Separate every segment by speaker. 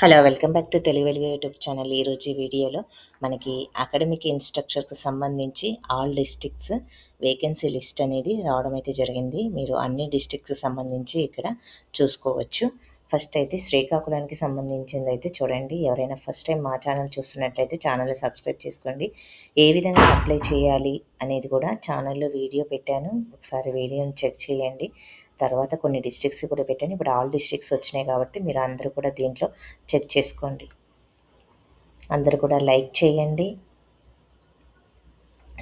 Speaker 1: Hello, welcome back to Telugu వెలుగు YouTube channel. ఈరోజు ఈ వీడియోలో మనకి అకాడమిక్ ఇన్స్ట్రక్టర్కి సంబంధించి ఆల్ డిస్ట్రిక్ట్స్ వేకెన్సీ లిస్ట్ అనేది రావడం అయితే జరిగింది. మీరు అన్ని డిస్ట్రిక్ట్స్ సంబంధించి ఇక్కడ చూసుకోవచ్చు. ఫస్ట్ అయితే శ్రీకాకుళానికి సంబంధించింది అయితే చూడండి. ఎవరైనా ఫస్ట్ టైం మా ఛానల్ చూస్తున్నట్లయితే ఛానల్ని సబ్స్క్రైబ్ చేసుకోండి. ఏ విధంగా అప్లై చేయాలి అనేది కూడా ఛానల్లో వీడియో పెట్టాను, ఒకసారి వీడియోని చెక్ చేయండి. తర్వాత కొన్ని డిస్ట్రిక్ట్స్ కూడా పెట్టాను. ఇప్పుడు ఆల్ డిస్ట్రిక్ట్స్ వచ్చినాయి కాబట్టి మీరు అందరూ కూడా దీంట్లో చెక్ చేసుకోండి. అందరూ కూడా లైక్ చేయండి.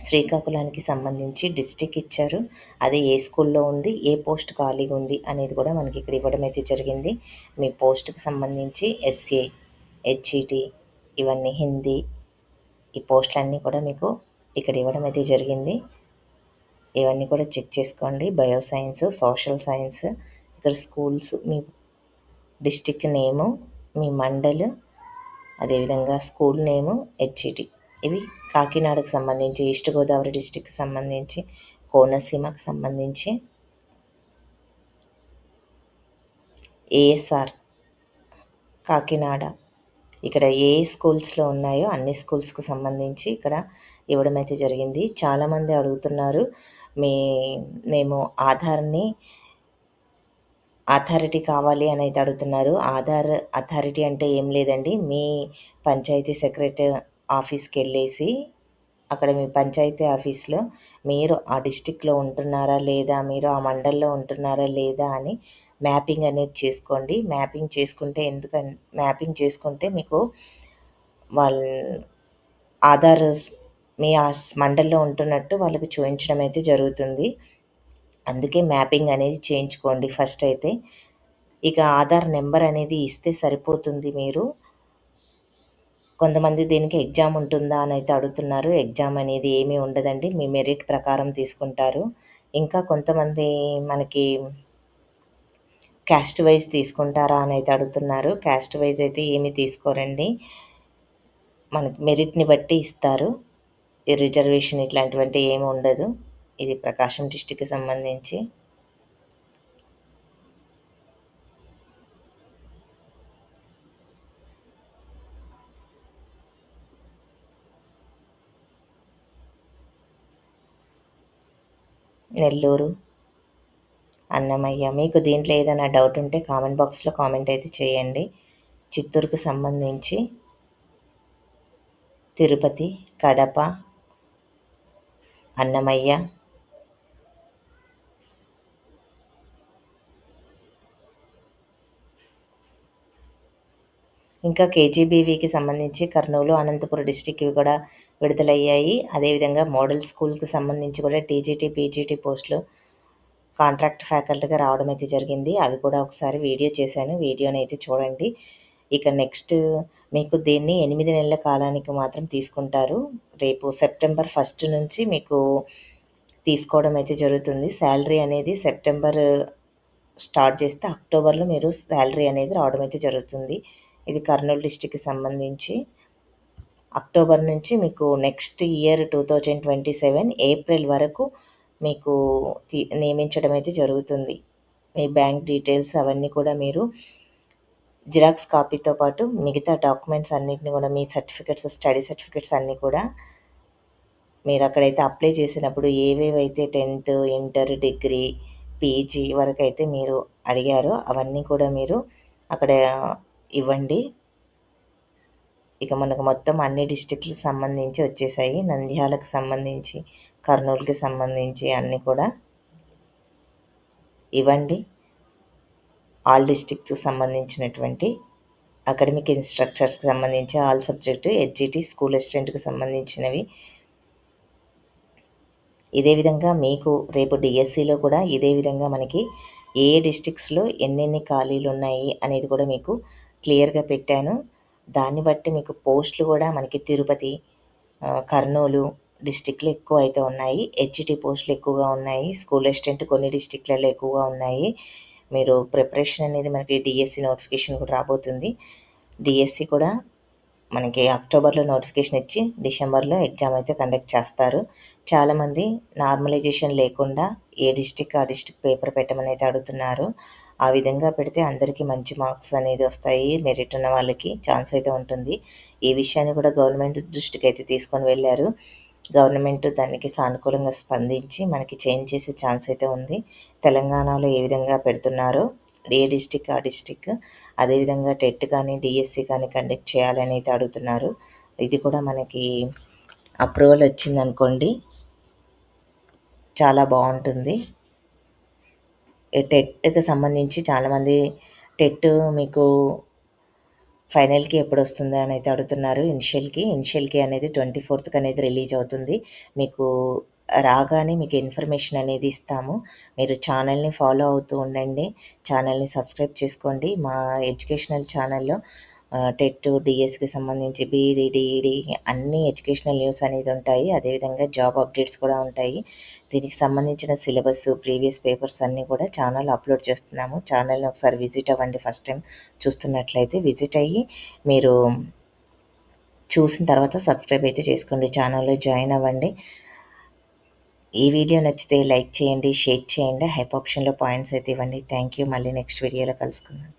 Speaker 1: శ్రీకాకుళానికి సంబంధించి డిస్ట్రిక్ట్ ఇచ్చారు, అది ఏ స్కూల్లో ఉంది, ఏ పోస్ట్ ఖాళీగా ఉంది అనేది కూడా మనకి ఇక్కడ ఇవ్వడం అయితే జరిగింది. మీ పోస్ట్కి సంబంధించి ఎస్ఏ, హెచ్ఈటి, ఇవన్నీ హిందీ, ఈ పోస్టులన్నీ కూడా మీకు ఇక్కడ ఇవ్వడం అయితే జరిగింది. ఇవన్నీ కూడా చెక్ చేసుకోండి. బయో సైన్స్, సోషల్ సైన్స్, ఇక్కడ స్కూల్స్, మీ డిస్టిక్ నేము, మీ మండల్, అదేవిధంగా స్కూల్ నేము, హెచ్ఈటి. ఇవి కాకినాడకు సంబంధించి, ఈస్ట్ గోదావరి డిస్టిక్కి సంబంధించి, కోనసీమకు సంబంధించి, ఏఎస్ఆర్ కాకినాడ, ఇక్కడ ఏ స్కూల్స్లో ఉన్నాయో అన్ని స్కూల్స్కి సంబంధించి ఇక్కడ ఇవ్వడం అయితే జరిగింది. చాలామంది అడుగుతున్నారు, మేము అథారిటీ కావాలి అని అయితే అడుగుతున్నారు. ఆధార్ అథారిటీ అంటే ఏం లేదండి, మీ పంచాయతీ సెక్రటరీ ఆఫీస్కి వెళ్ళేసి అక్కడ మీ పంచాయతీ ఆఫీస్లో మీరు ఆ డిస్టిక్లో ఉంటున్నారా లేదా, మీరు ఆ మండల్లో ఉంటున్నారా లేదా అని మ్యాపింగ్ అనేది చేసుకోండి. మ్యాపింగ్ చేసుకుంటే మీకు వాళ్ళ ఆధార్ మీ ఆ మండల్లో ఉంటున్నట్టు వాళ్ళకి చూపించడం అయితే జరుగుతుంది. అందుకే మ్యాపింగ్ అనేది చేయించుకోండి ఫస్ట్ అయితే. ఇక ఆధార్ నెంబర్ అనేది ఇస్తే సరిపోతుంది. మీరు కొంతమంది దీనికి ఎగ్జామ్ ఉంటుందా అని అయితే అడుగుతున్నారు. ఎగ్జామ్ అనేది ఏమీ ఉండదండి, మీ మెరిట్ ప్రకారం తీసుకుంటారు. ఇంకా కొంతమంది మనకి క్యాస్ట్ వైజ్ తీసుకుంటారా అని అయితే అడుగుతున్నారు. క్యాస్ట్ వైజ్ అయితే ఏమీ తీసుకోరండి, మనకి మెరిట్ని బట్టి ఇస్తారు. ఈ రిజర్వేషన్ ఇట్లాంటివంటే ఏమి ఉండదు. ఇది ప్రకాశం డిస్టిక్కి సంబంధించి. నెల్లూరు, అన్నమయ్య. మీకు దీంట్లో ఏదైనా డౌట్ ఉంటే కామెంట్ బాక్స్లో కామెంట్ అయితే చేయండి. చిత్తూరుకు సంబంధించి తిరుపతి, కడప, అన్నమయ్య, ఇంకా కేజీబీవీకి సంబంధించి కర్నూలు, అనంతపురం డిస్టిక్ ఇవి కూడా విడుదలయ్యాయి. అదేవిధంగా మోడల్ స్కూల్కి సంబంధించి కూడా టీజీటీ, పీజీటీ పోస్టులు కాంట్రాక్ట్ ఫ్యాకల్టీగా రావడం అయితే జరిగింది. అవి కూడా ఒకసారి వీడియో చేశాను, వీడియోని అయితే చూడండి. ఇక నెక్స్ట్ మీకు దీన్ని 8 నెలల కాలానికి మాత్రం తీసుకుంటారు. రేపు సెప్టెంబర్ 1 నుంచి మీకు తీసుకోవడం అయితే జరుగుతుంది. శాలరీ అనేది సెప్టెంబర్ స్టార్ట్ చేస్తే అక్టోబర్లో మీరు శాలరీ అనేది రావడం అయితే జరుగుతుంది. ఇది కర్నూలు డిస్టిక్కి సంబంధించి. అక్టోబర్ నుంచి మీకు నెక్స్ట్ ఇయర్ 2027 ఏప్రిల్ వరకు మీకు నియమించడం అయితే జరుగుతుంది. మీ బ్యాంక్ డీటెయిల్స్ అవన్నీ కూడా మీరు జిరాక్స్ కాపీతో పాటు మిగతా డాక్యుమెంట్స్ అన్నింటినీ కూడా, మీ సర్టిఫికెట్స్, స్టడీ సర్టిఫికెట్స్ అన్నీ కూడా మీరు అక్కడైతే అప్లై చేసినప్పుడు ఏవేవైతే 10th, ఇంటర్, డిగ్రీ, పీజీ వరకు అయితే మీరు అడిగారో అవన్నీ కూడా మీరు అక్కడ ఇవ్వండి. ఇక మనకు మొత్తం అన్ని డిస్ట్రిక్ట్లకు సంబంధించి వచ్చేసాయి. నంద్యాలకు సంబంధించి, కర్నూలుకి సంబంధించి అన్నీ కూడా ఇవ్వండి. ఆల్ డిస్ట్రిక్ట్కి సంబంధించినటువంటి అకాడమిక్ ఇన్స్ట్రక్టర్స్కి సంబంధించి ఆల్ సబ్జెక్టు, హెచ్జిటి, స్కూల్ అసిస్టెంట్కి సంబంధించినవి. ఇదే విధంగా మీకు రేపు డిఎస్సిలో కూడా ఇదే విధంగా మనకి ఏ డిస్ట్రిక్ట్స్లో ఎన్నెన్ని ఖాళీలు ఉన్నాయి అనేది కూడా మీకు క్లియర్గా పెట్టాను. దాన్ని బట్టి మీకు పోస్టులు కూడా మనకి తిరుపతి, కర్నూలు డిస్టిక్లో ఎక్కువ అయితే ఉన్నాయి. హెచ్జిటి పోస్టులు ఎక్కువగా ఉన్నాయి. స్కూల్ అసిస్టెంట్ కొన్ని డిస్టిక్లలో ఎక్కువగా ఉన్నాయి. మీరు ప్రిపరేషన్ అనేది మనకి డిఎస్సి నోటిఫికేషన్ కూడా రాబోతుంది. డిఎస్సి కూడా మనకి అక్టోబర్లో నోటిఫికేషన్ ఇచ్చి డిసెంబర్లో ఎగ్జామ్ అయితే కండక్ట్ చేస్తారు. చాలామంది నార్మలైజేషన్ లేకుండా ఏ డిస్టిక్ ఆ డిస్టిక్ పేపర్ పెట్టమని అయితే అడుగుతున్నారు. ఆ విధంగా పెడితే అందరికీ మంచి మార్క్స్ అనేది వస్తాయి. మెరిట్ ఉన్న వాళ్ళకి ఛాన్స్ అయితే ఉంటుంది. ఈ విషయాన్ని కూడా గవర్నమెంట్ దృష్టికైతే తీసుకొని వెళ్లారు. గవర్నమెంట్ దానికి సానుకూలంగా స్పందించి మనకి చేంజ్ చేసే ఛాన్స్ అయితే ఉంది. తెలంగాణలో ఏ విధంగా పెడుతున్నారో ఏ డిస్ట్రిక్ట్ ఆ డిస్ట్రిక్ట్ అదేవిధంగా టెట్ కానీ డిఎస్సి కానీ కండక్ట్ చేయాలని అయితే అడుగుతున్నారు. ఇది కూడా మనకి అప్రూవల్ వచ్చిందనుకోండి చాలా బాగుంటుంది. టెట్‌కి సంబంధించి చాలామంది టెట్ మీకు ఫైనల్‌కి ఎప్పుడొస్తుందా అని అయితే అడుగుతున్నారు. ఇనిషియల్‌కి అనేది 24థ్‌కి అనేది రిలీజ్ అవుతుంది. మీకు రాగానే మీకు ఇన్ఫర్మేషన్ అనేది ఇస్తాము. మీరు ఛానల్‌ని ఫాలో అవుతూ ఉండండి. ఛానల్‌ని సబ్స్క్రైబ్ చేసుకోండి. మా ఎడ్యుకేషనల్ ఛానల్‌లో టెట్, డిఎస్‌కి సంబంధించి బీఈడీ, డీఈడీ అన్ని ఎడ్యుకేషనల్ న్యూస్ అనేది ఉంటాయి. అదేవిధంగా జాబ్ అప్డేట్స్ కూడా ఉంటాయి. దీనికి సంబంధించిన సిలబస్, ప్రీవియస్ పేపర్స్ అన్నీ కూడా ఛానల్ అప్లోడ్ చేస్తున్నాము. ఛానల్‌ని ఒకసారి విజిట్ అవ్వండి. ఫస్ట్ టైం చూస్తున్నట్లయితే విజిట్ అయ్యి మీరు చూసిన తర్వాత సబ్స్క్రైబ్ అయితే చేసుకోండి. ఛానల్‌లో జాయిన్ అవ్వండి. ఈ వీడియో నచ్చితే లైక్ చేయండి, షేర్ చేయండి. హైప్ ఆప్షన్‌లో పాయింట్స్ అయితే ఇవ్వండి. Thank you. మళ్ళీ నెక్స్ట్ వీడియోలో కలుసుకుందాం.